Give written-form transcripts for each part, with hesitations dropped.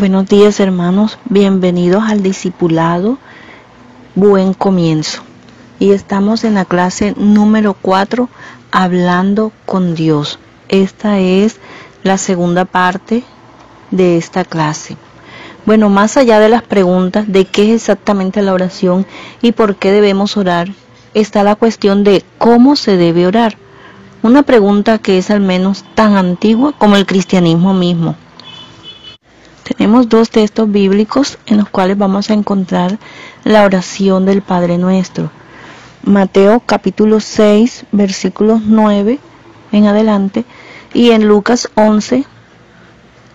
Buenos días, hermanos, bienvenidos al discipulado Buen Comienzo. Y estamos en la clase número 4, hablando con Dios. Esta es la segunda parte de esta clase. Bueno, más allá de las preguntas de qué es exactamente la oración y por qué debemos orar, está la cuestión de cómo se debe orar. Una pregunta que es al menos tan antigua como el cristianismo mismo. Tenemos dos textos bíblicos en los cuales vamos a encontrar la oración del Padre Nuestro. Mateo capítulo 6, versículos 9 en adelante, y en Lucas 11,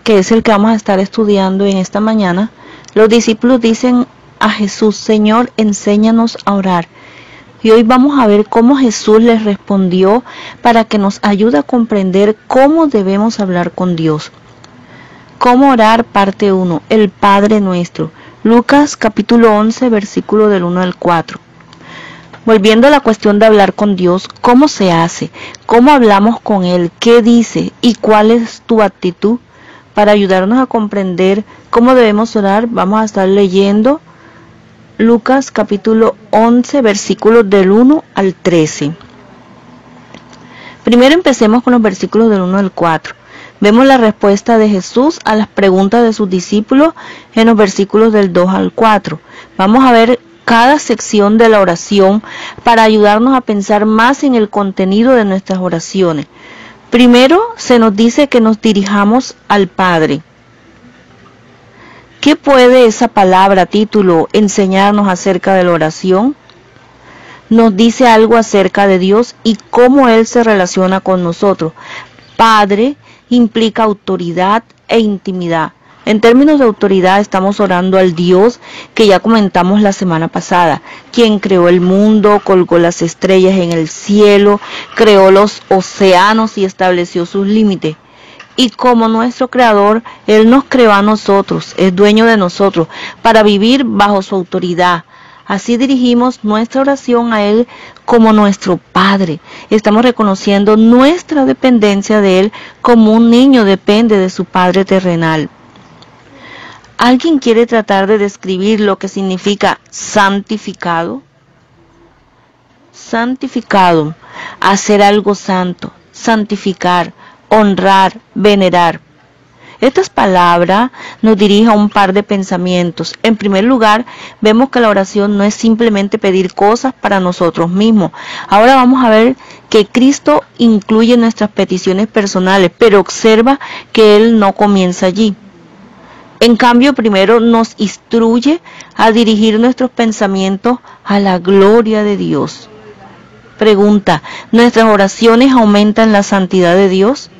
que es el que vamos a estar estudiando en esta mañana. Los discípulos dicen a Jesús: Señor, enséñanos a orar. Y hoy vamos a ver cómo Jesús les respondió para que nos ayude a comprender cómo debemos hablar con Dios. ¿Cómo orar? Parte 1. El Padre Nuestro. Lucas capítulo 11, versículo del 1 al 4. Volviendo a la cuestión de hablar con Dios, ¿cómo se hace? ¿Cómo hablamos con Él? ¿Qué dice? ¿Y cuál es tu actitud? Para ayudarnos a comprender cómo debemos orar, vamos a estar leyendo Lucas capítulo 11, versículos del 1 al 13. Primero empecemos con los versículos del 1 al 4. Vemos la respuesta de Jesús a las preguntas de sus discípulos en los versículos del 2 al 4. Vamos a ver cada sección de la oración para ayudarnos a pensar más en el contenido de nuestras oraciones. Primero se nos dice que nos dirijamos al Padre. ¿Qué puede esa palabra, título, enseñarnos acerca de la oración? Nos dice algo acerca de Dios y cómo Él se relaciona con nosotros. Padre implica autoridad e intimidad. En términos de autoridad estamos orando al Dios que ya comentamos la semana pasada, quien creó el mundo, colgó las estrellas en el cielo, creó los océanos y estableció sus límites. Y como nuestro creador, Él nos creó a nosotros, es dueño de nosotros, para vivir bajo su autoridad. Así dirigimos nuestra oración a Él como nuestro Padre. Estamos reconociendo nuestra dependencia de Él como un niño depende de su Padre terrenal. ¿Alguien quiere tratar de describir lo que significa santificado? Santificado, hacer algo santo, santificar, honrar, venerar. Estas palabras nos dirigen a un par de pensamientos. En primer lugar, vemos que la oración no es simplemente pedir cosas para nosotros mismos. Ahora vamos a ver que Cristo incluye nuestras peticiones personales, pero observa que Él no comienza allí. En cambio, primero nos instruye a dirigir nuestros pensamientos a la gloria de Dios. Pregunta: ¿nuestras oraciones aumentan la santidad de Dios?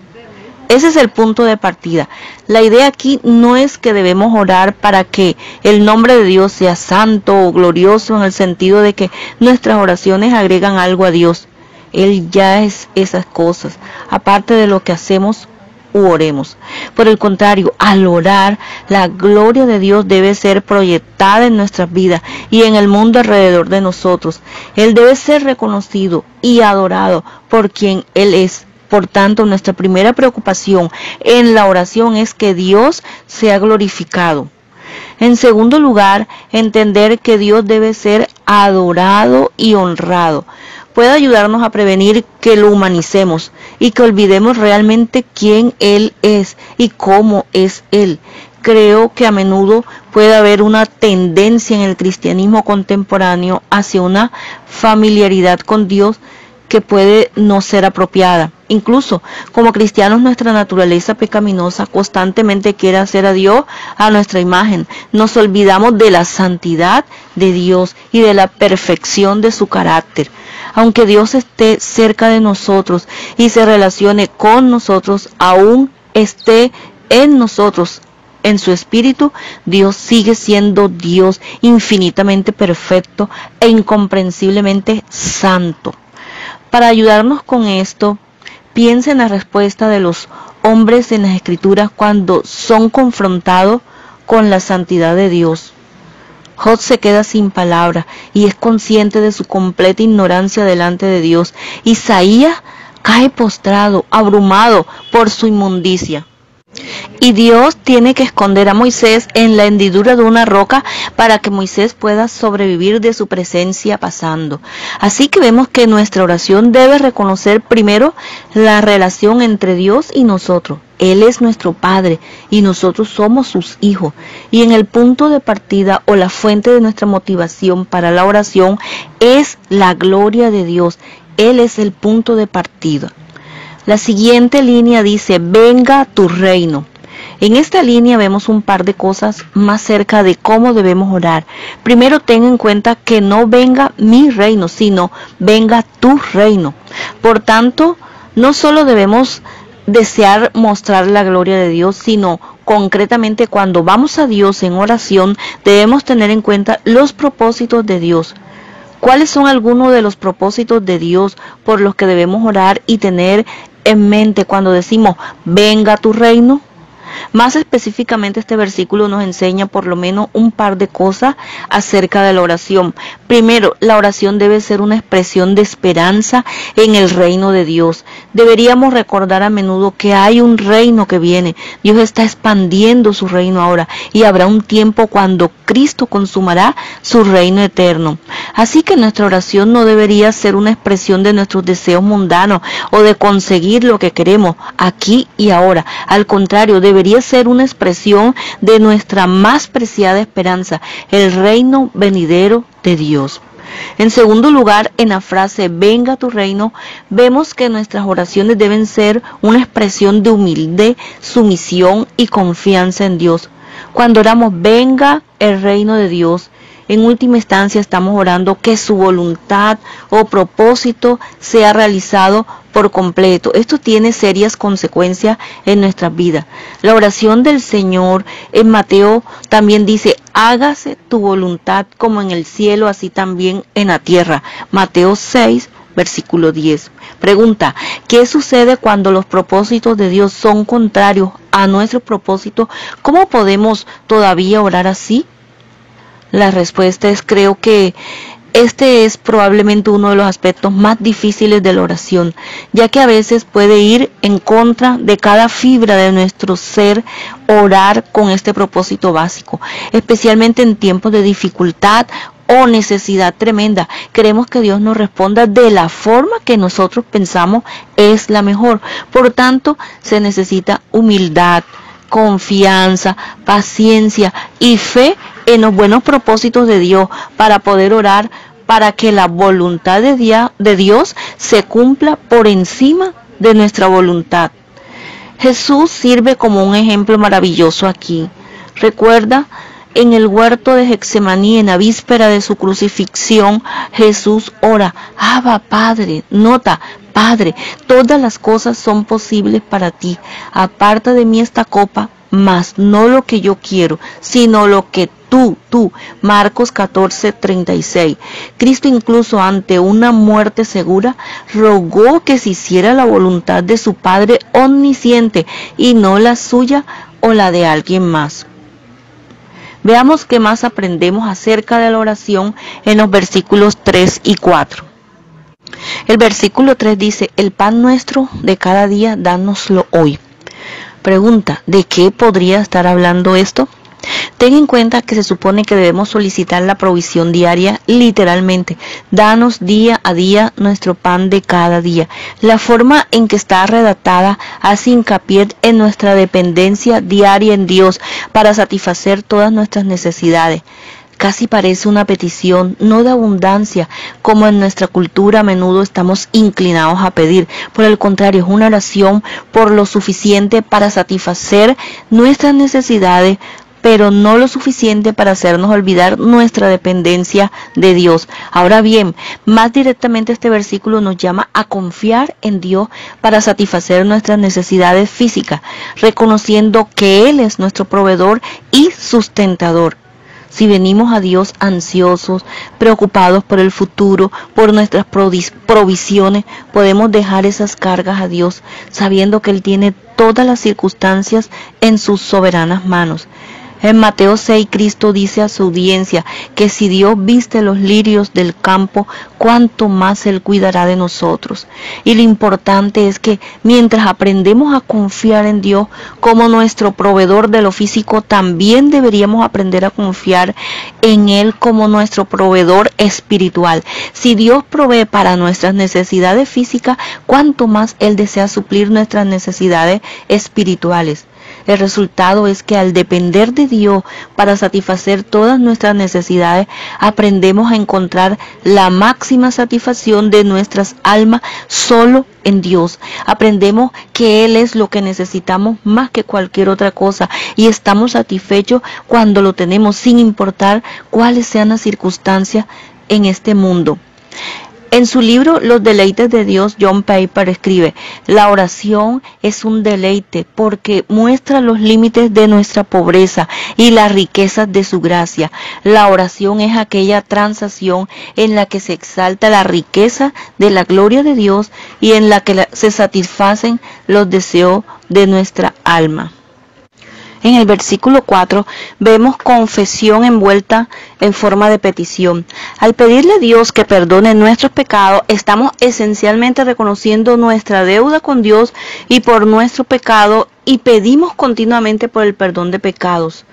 Ese es el punto de partida. La idea aquí no es que debemos orar para que el nombre de Dios sea santo o glorioso, en el sentido de que nuestras oraciones agregan algo a Dios. Él ya es esas cosas, aparte de lo que hacemos u oremos. Por el contrario, al orar, la gloria de Dios debe ser proyectada en nuestras vidas y en el mundo alrededor de nosotros. Él debe ser reconocido y adorado por quien Él es. Por tanto, nuestra primera preocupación en la oración es que Dios sea glorificado. En segundo lugar, entender que Dios debe ser adorado y honrado. Puede ayudarnos a prevenir que lo humanicemos y que olvidemos realmente quién Él es y cómo es Él. Creo que a menudo puede haber una tendencia en el cristianismo contemporáneo hacia una familiaridad con Dios que puede no ser apropiada. Incluso como cristianos, nuestra naturaleza pecaminosa constantemente quiere hacer a Dios a nuestra imagen. Nos olvidamos de la santidad de Dios y de la perfección de su carácter. Aunque Dios esté cerca de nosotros y se relacione con nosotros, aún esté en nosotros, en su espíritu, Dios sigue siendo Dios, infinitamente perfecto e incomprensiblemente santo. Para ayudarnos con esto, piensa en la respuesta de los hombres en las Escrituras cuando son confrontados con la santidad de Dios. Job se queda sin palabras y es consciente de su completa ignorancia delante de Dios. Isaías cae postrado, abrumado por su inmundicia. Y Dios tiene que esconder a Moisés en la hendidura de una roca para que Moisés pueda sobrevivir de su presencia pasando. Así que vemos que nuestra oración debe reconocer primero la relación entre Dios y nosotros. Él es nuestro Padre y nosotros somos sus hijos. Y en el punto de partida o la fuente de nuestra motivación para la oración es la gloria de Dios. Él es el punto de partida. La siguiente línea dice, venga tu reino. En esta línea vemos un par de cosas más cerca de cómo debemos orar. Primero, ten en cuenta que no venga mi reino, sino venga tu reino. Por tanto, no solo debemos desear mostrar la gloria de Dios, sino concretamente cuando vamos a Dios en oración, debemos tener en cuenta los propósitos de Dios. ¿Cuáles son algunos de los propósitos de Dios por los que debemos orar y tener en mente cuando decimos, venga tu reino? Más específicamente, este versículo nos enseña por lo menos un par de cosas acerca de la oración. Primero, la oración debe ser una expresión de esperanza en el reino de Dios. Deberíamos recordar a menudo que hay un reino que viene. Dios está expandiendo su reino ahora y habrá un tiempo cuando Cristo consumará su reino eterno. Así que nuestra oración no debería ser una expresión de nuestros deseos mundanos o de conseguir lo que queremos aquí y ahora. Al contrario, debería ser una expresión de nuestra más preciada esperanza, el reino venidero de Dios. En segundo lugar, en la frase venga tu reino, vemos que nuestras oraciones deben ser una expresión de humilde sumisión y confianza en Dios. Cuando oramos venga el reino de Dios, en última instancia estamos orando que su voluntad o propósito sea realizado por completo. Esto tiene serias consecuencias en nuestras vidas. La oración del Señor en Mateo también dice, hágase tu voluntad como en el cielo, así también en la tierra. Mateo 6, versículo 10. Pregunta, ¿qué sucede cuando los propósitos de Dios son contrarios a nuestro propósito? ¿Cómo podemos todavía orar así? La respuesta es, creo que este es probablemente uno de los aspectos más difíciles de la oración, ya que a veces puede ir en contra de cada fibra de nuestro ser orar con este propósito básico, especialmente en tiempos de dificultad o necesidad tremenda. Queremos que Dios nos responda de la forma que nosotros pensamos es la mejor. Por tanto, se necesita humildad, confianza, paciencia y fe en los buenos propósitos de Dios para poder orar para que la voluntad de Dios se cumpla por encima de nuestra voluntad. Jesús sirve como un ejemplo maravilloso aquí. Recuerda, en el huerto de Getsemaní, en la víspera de su crucifixión, Jesús ora, Abba, Padre, nota, Padre, todas las cosas son posibles para ti. Aparta de mí esta copa, mas no lo que yo quiero, sino lo que tú. Marcos 14:36. Cristo, incluso ante una muerte segura, rogó que se hiciera la voluntad de su Padre omnisciente y no la suya o la de alguien más. Veamos qué más aprendemos acerca de la oración en los versículos 3 y 4. El versículo 3 dice, el pan nuestro de cada día, dánoslo hoy. Pregunta, ¿de qué podría estar hablando esto? Ten en cuenta que se supone que debemos solicitar la provisión diaria, literalmente. Danos día a día nuestro pan de cada día. La forma en que está redactada hace hincapié en nuestra dependencia diaria en Dios para satisfacer todas nuestras necesidades. Casi parece una petición, no de abundancia, como en nuestra cultura a menudo estamos inclinados a pedir. Por el contrario, es una oración por lo suficiente para satisfacer nuestras necesidades, pero no lo suficiente para hacernos olvidar nuestra dependencia de Dios. Ahora bien, más directamente este versículo nos llama a confiar en Dios para satisfacer nuestras necesidades físicas, reconociendo que Él es nuestro proveedor y sustentador. Si venimos a Dios ansiosos, preocupados por el futuro, por nuestras provisiones, podemos dejar esas cargas a Dios, sabiendo que Él tiene todas las circunstancias en sus soberanas manos. En Mateo 6, Cristo dice a su audiencia que si Dios viste los lirios del campo, cuánto más Él cuidará de nosotros. Y lo importante es que mientras aprendemos a confiar en Dios como nuestro proveedor de lo físico, también deberíamos aprender a confiar en Él como nuestro proveedor espiritual. Si Dios provee para nuestras necesidades físicas, cuánto más Él desea suplir nuestras necesidades espirituales. El resultado es que al depender de Dios para satisfacer todas nuestras necesidades, aprendemos a encontrar la máxima satisfacción de nuestras almas solo en Dios. Aprendemos que Él es lo que necesitamos más que cualquier otra cosa y estamos satisfechos cuando lo tenemos, sin importar cuáles sean las circunstancias en este mundo. En su libro Los deleites de Dios, John Piper escribe: la oración es un deleite porque muestra los límites de nuestra pobreza y las riquezas de su gracia. La oración es aquella transacción en la que se exalta la riqueza de la gloria de Dios y en la que se satisfacen los deseos de nuestra alma. En el versículo 4 vemos confesión envuelta en forma de petición. Al pedirle a Dios que perdone nuestros pecados, estamos esencialmente reconociendo nuestra deuda con Dios y por nuestro pecado, y pedimos continuamente por el perdón de pecados.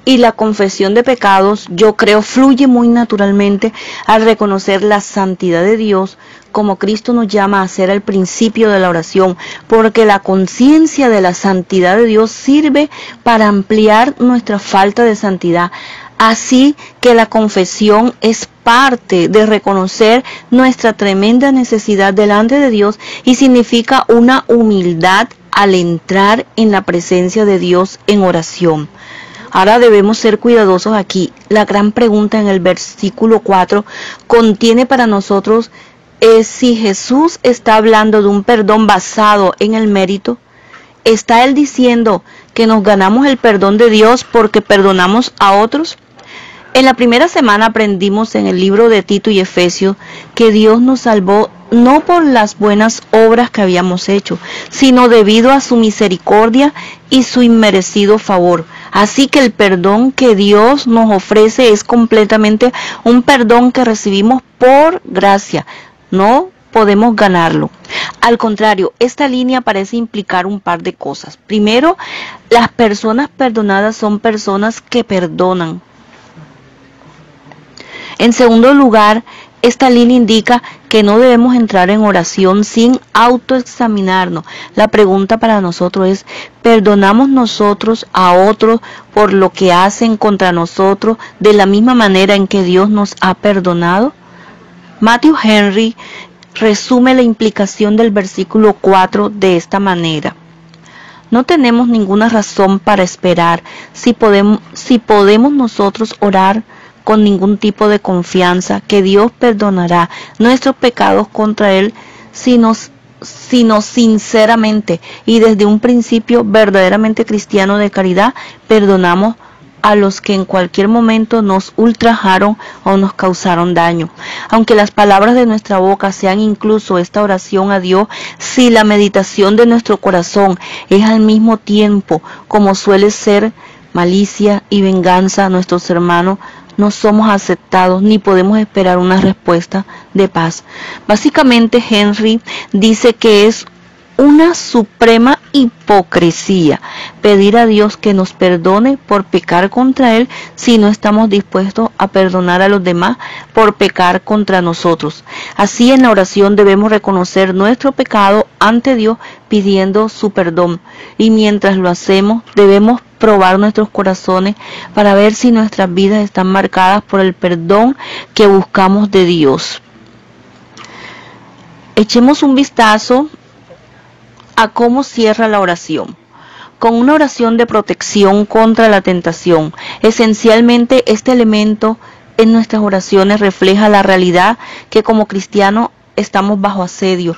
Y la confesión de pecados, yo creo, fluye muy naturalmente al reconocer la santidad de Dios, como Cristo nos llama a hacer al principio de la oración, porque la conciencia de la santidad de Dios sirve para ampliar nuestra falta de santidad. Así que la confesión es parte de reconocer nuestra tremenda necesidad delante de Dios y significa una humildad al entrar en la presencia de Dios en oración. Ahora debemos ser cuidadosos aquí. La gran pregunta en el versículo 4 contiene para nosotros es si Jesús está hablando de un perdón basado en el mérito. ¿Está Él diciendo que nos ganamos el perdón de Dios porque perdonamos a otros? En la primera semana aprendimos en el libro de Tito y Efesios que Dios nos salvó no por las buenas obras que habíamos hecho, sino debido a su misericordia y su inmerecido favor. Así que el perdón que Dios nos ofrece es completamente un perdón que recibimos por gracia. No podemos ganarlo. Al contrario, esta línea parece implicar un par de cosas. Primero, las personas perdonadas son personas que perdonan. En segundo lugar, esta línea indica que no debemos entrar en oración sin autoexaminarnos. La pregunta para nosotros es: ¿perdonamos nosotros a otros por lo que hacen contra nosotros de la misma manera en que Dios nos ha perdonado? Matthew Henry resume la implicación del versículo 4 de esta manera: no tenemos ninguna razón para esperar si podemos nosotros orar con ningún tipo de confianza que Dios perdonará nuestros pecados contra Él, sino sinceramente y desde un principio verdaderamente cristiano de caridad perdonamos a los que en cualquier momento nos ultrajaron o nos causaron daño. Aunque las palabras de nuestra boca sean incluso esta oración a Dios, si la meditación de nuestro corazón es al mismo tiempo como suele ser malicia y venganza a nuestros hermanos, no somos aceptados ni podemos esperar una respuesta de paz. Básicamente, Henry dice que es una suprema hipocresía pedir a Dios que nos perdone por pecar contra Él si no estamos dispuestos a perdonar a los demás por pecar contra nosotros. Así, en la oración debemos reconocer nuestro pecado ante Dios pidiendo su perdón, y mientras lo hacemos debemos probar nuestros corazones para ver si nuestras vidas están marcadas por el perdón que buscamos de Dios. Echemos un vistazo a cómo cierra la oración. Con una oración de protección contra la tentación. Esencialmente, este elemento en nuestras oraciones refleja la realidad que como cristianos estamos bajo asedio.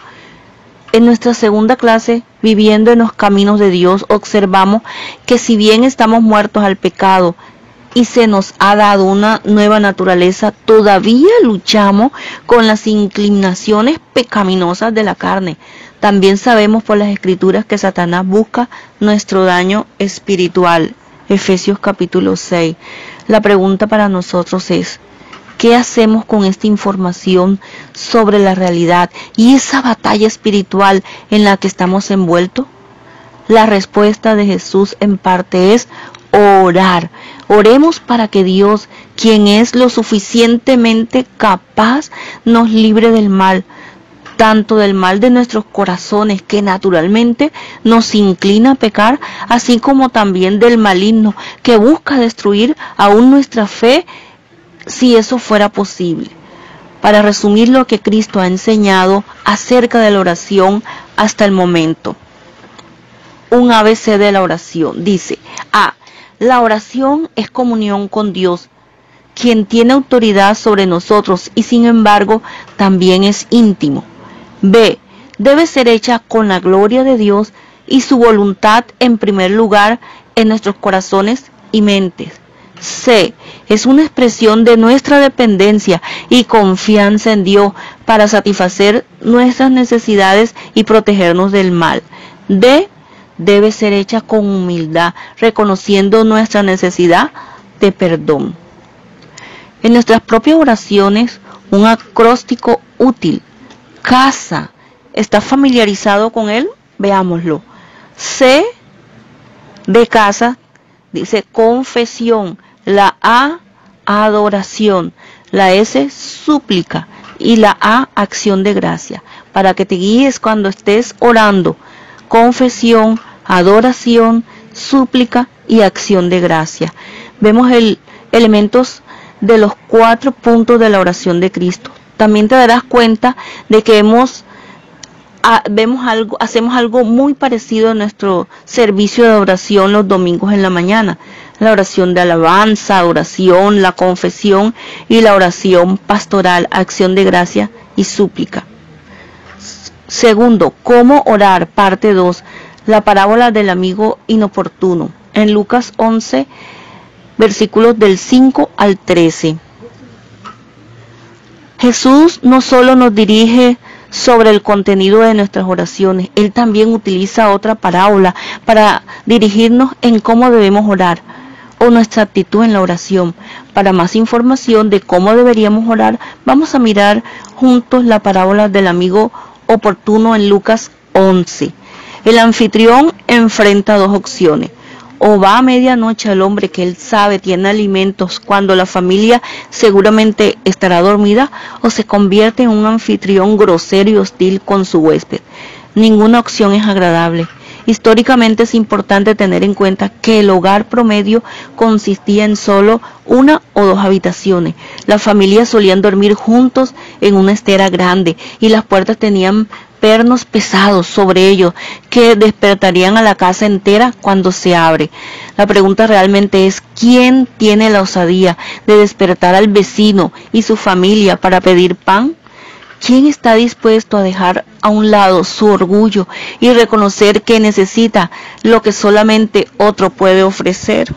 En nuestra segunda clase, Viviendo en los Caminos de Dios, observamos que si bien estamos muertos al pecado y se nos ha dado una nueva naturaleza, todavía luchamos con las inclinaciones pecaminosas de la carne. También sabemos por las Escrituras que Satanás busca nuestro daño espiritual. Efesios capítulo 6. La pregunta para nosotros es, ¿qué hacemos con esta información sobre la realidad y esa batalla espiritual en la que estamos envueltos? La respuesta de Jesús en parte es orar. Oremos para que Dios, quien es lo suficientemente capaz, nos libre del mal, tanto del mal de nuestros corazones, que naturalmente nos inclina a pecar, así como también del maligno, que busca destruir aún nuestra fe, si eso fuera posible. Para resumir lo que Cristo ha enseñado acerca de la oración hasta el momento. Un ABC de la oración. Dice: A. La oración es comunión con Dios, quien tiene autoridad sobre nosotros y sin embargo también es íntimo. B. Debe ser hecha con la gloria de Dios y su voluntad en primer lugar en nuestros corazones y mentes. C. Es una expresión de nuestra dependencia y confianza en Dios para satisfacer nuestras necesidades y protegernos del mal. D. Debe ser hecha con humildad, reconociendo nuestra necesidad de perdón. En nuestras propias oraciones, un acróstico útil. Casa. ¿Estás familiarizado con él? Veámoslo. C de casa dice confesión. La A, adoración. La S, súplica. Y la A, acción de gracia. Para que te guíes cuando estés orando. Confesión, adoración, súplica y acción de gracia. Vemos elementos de los 4 puntos de la oración de Cristo. También te darás cuenta de que hacemos algo muy parecido a nuestro servicio de oración los domingos en la mañana. La oración de alabanza, oración, la confesión y la oración pastoral, acción de gracia y súplica. Segundo, ¿cómo orar? Parte 2. La parábola del amigo inoportuno. En Lucas 11, versículos del 5 al 13. Jesús no solo nos dirige sobre el contenido de nuestras oraciones, Él también utiliza otra parábola para dirigirnos en cómo debemos orar o nuestra actitud en la oración. Para más información de cómo deberíamos orar, vamos a mirar juntos la parábola del amigo oportuno en Lucas 11. El anfitrión enfrenta 2 opciones. O va a medianoche al hombre que él sabe tiene alimentos cuando la familia seguramente estará dormida, o se convierte en un anfitrión grosero y hostil con su huésped. Ninguna opción es agradable. Históricamente es importante tener en cuenta que el hogar promedio consistía en solo 1 o 2 habitaciones. Las familias solían dormir juntos en una estera grande y las puertas tenían pernos pesados sobre ellos que despertarían a la casa entera cuando se abre. La pregunta realmente es: ¿quién tiene la osadía de despertar al vecino y su familia para pedir pan? ¿Quién está dispuesto a dejar a un lado su orgullo y reconocer que necesita lo que solamente otro puede ofrecer?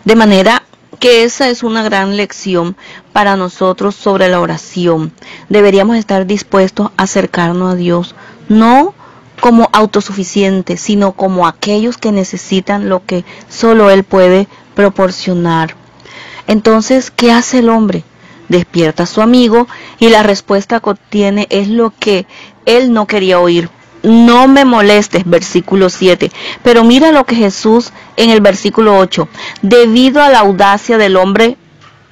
De manera que esa es una gran lección para nosotros sobre la oración. Deberíamos estar dispuestos a acercarnos a Dios, no como autosuficientes, sino como aquellos que necesitan lo que solo Él puede proporcionar. Entonces, ¿qué hace el hombre? Despierta a su amigo y la respuesta que obtiene es lo que él no quería oír. No me molestes, versículo 7. Pero mira lo que Jesús en el versículo 8. Debido a la audacia del hombre,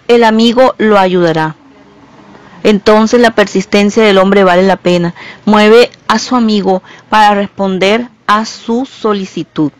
el amigo lo ayudará. Entonces la persistencia del hombre vale la pena. Mueve a su amigo para responder a su solicitud.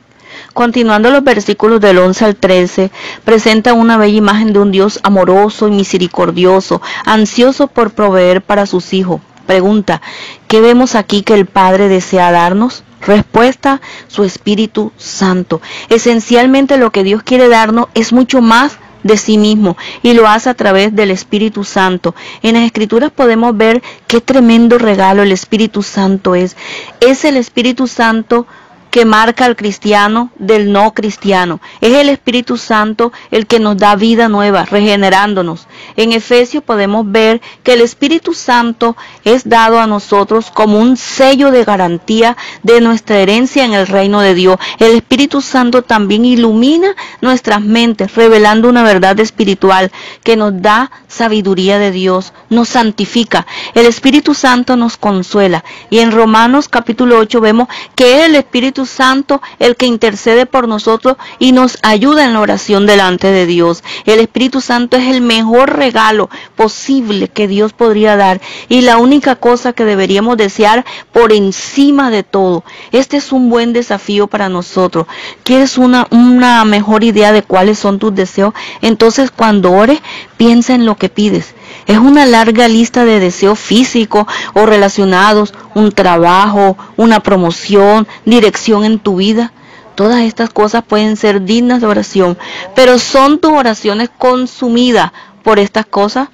Continuando los versículos del 11 al 13, presenta una bella imagen de un Dios amoroso y misericordioso, ansioso por proveer para sus hijos. Pregunta: ¿qué vemos aquí que el Padre desea darnos? Respuesta: su Espíritu Santo. Esencialmente lo que Dios quiere darnos es mucho más de sí mismo y lo hace a través del Espíritu Santo. En las Escrituras podemos ver qué tremendo regalo el Espíritu Santo es. Es el Espíritu Santo que marca al cristiano del no cristiano. Es el Espíritu Santo el que nos da vida nueva, regenerándonos. En Efesios podemos ver que el Espíritu Santo es dado a nosotros como un sello de garantía de nuestra herencia en el reino de Dios. El Espíritu Santo también ilumina nuestras mentes, revelando una verdad espiritual que nos da sabiduría de Dios, nos santifica. El Espíritu Santo nos consuela. Y en Romanos capítulo 8 vemos que es el Espíritu Santo el que intercede por nosotros y nos ayuda en la oración delante de Dios. El Espíritu Santo es el mejor regalo posible que Dios podría dar y la única cosa que deberíamos desear por encima de todo. Este es un buen desafío para nosotros. ¿Quieres una mejor idea de cuáles son tus deseos? Entonces cuando ores, piensa en lo que pides. Es una larga lista de deseos físicos o relacionados, un trabajo, una promoción, dirección en tu vida. Todas estas cosas pueden ser dignas de oración, pero ¿son tus oraciones consumidas por estas cosas?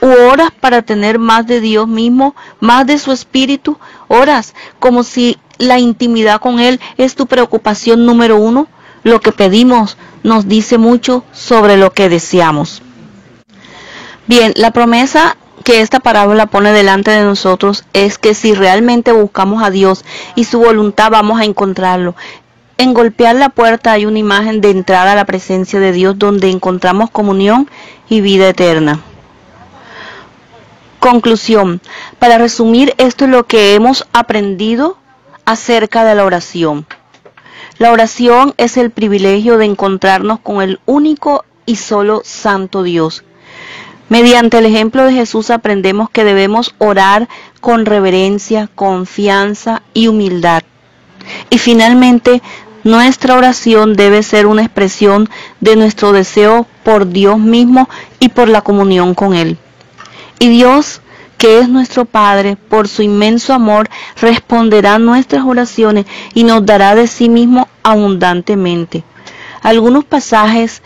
¿U oras para tener más de Dios mismo, más de su Espíritu? ¿Oras como si la intimidad con Él es tu preocupación número uno? Lo que pedimos nos dice mucho sobre lo que deseamos. Bien, la promesa que esta parábola pone delante de nosotros es que si realmente buscamos a Dios y su voluntad, vamos a encontrarlo. En golpear la puerta hay una imagen de entrada a la presencia de Dios donde encontramos comunión y vida eterna. Conclusión. Para resumir, esto es lo que hemos aprendido acerca de la oración. La oración es el privilegio de encontrarnos con el único y solo Santo Dios. Mediante el ejemplo de Jesús aprendemos que debemos orar con reverencia, confianza y humildad. Y finalmente, nuestra oración debe ser una expresión de nuestro deseo por Dios mismo y por la comunión con Él. Y Dios, que es nuestro Padre, por su inmenso amor, responderá nuestras oraciones y nos dará de sí mismo abundantemente. Algunos pasajes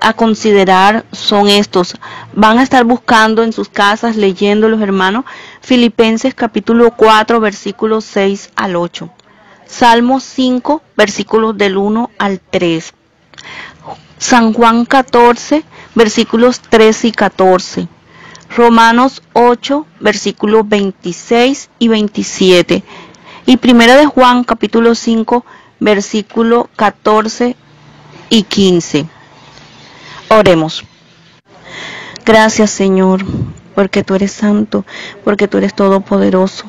a considerar son estos. Van a estar buscando en sus casas, leyéndolos, hermanos. Filipenses capítulo 4, versículos 6 al 8. Salmo 5, versículos del 1 al 3. San Juan 14, versículos 13 y 14. Romanos 8, versículos 26 y 27. Y Primera de Juan capítulo 5, versículo 14 y 15. Oremos. Gracias, Señor, porque tú eres santo, porque tú eres todopoderoso,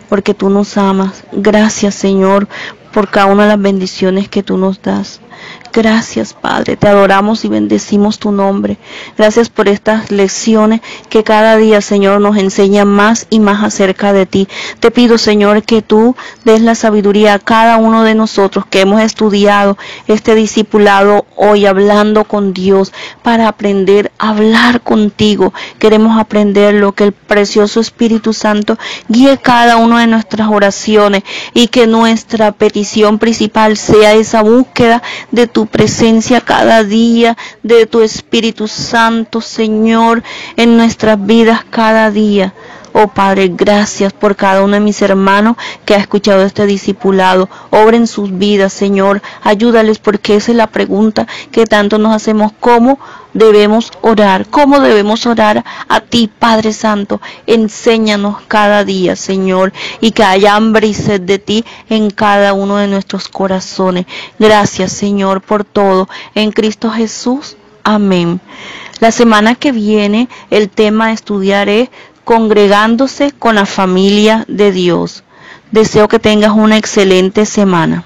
porque tú nos amas. Gracias, Señor, por cada una de las bendiciones que tú nos das. Gracias, Padre, te adoramos y bendecimos tu nombre. Gracias por estas lecciones que cada día, Señor, nos enseñan más y más acerca de ti. Te pido, Señor, que tú des la sabiduría a cada uno de nosotros que hemos estudiado este discipulado hoy hablando con Dios para aprender a hablar contigo. Queremos aprender lo que el precioso Espíritu Santo guíe cada una de nuestras oraciones y que nuestra petición principal sea esa búsqueda de tu presencia cada día, de tu Espíritu Santo, Señor, en nuestras vidas cada día. Oh Padre, gracias por cada uno de mis hermanos que ha escuchado este discipulado. Obra en sus vidas, Señor. Ayúdales porque esa es la pregunta que tanto nos hacemos. ¿Cómo debemos orar? ¿Cómo debemos orar a ti, Padre Santo? Enséñanos cada día, Señor, y que haya hambre y sed de ti en cada uno de nuestros corazones. Gracias, Señor, por todo. En Cristo Jesús. Amén. La semana que viene el tema a estudiar es congregándose con la familia de Dios. Deseo que tengas una excelente semana.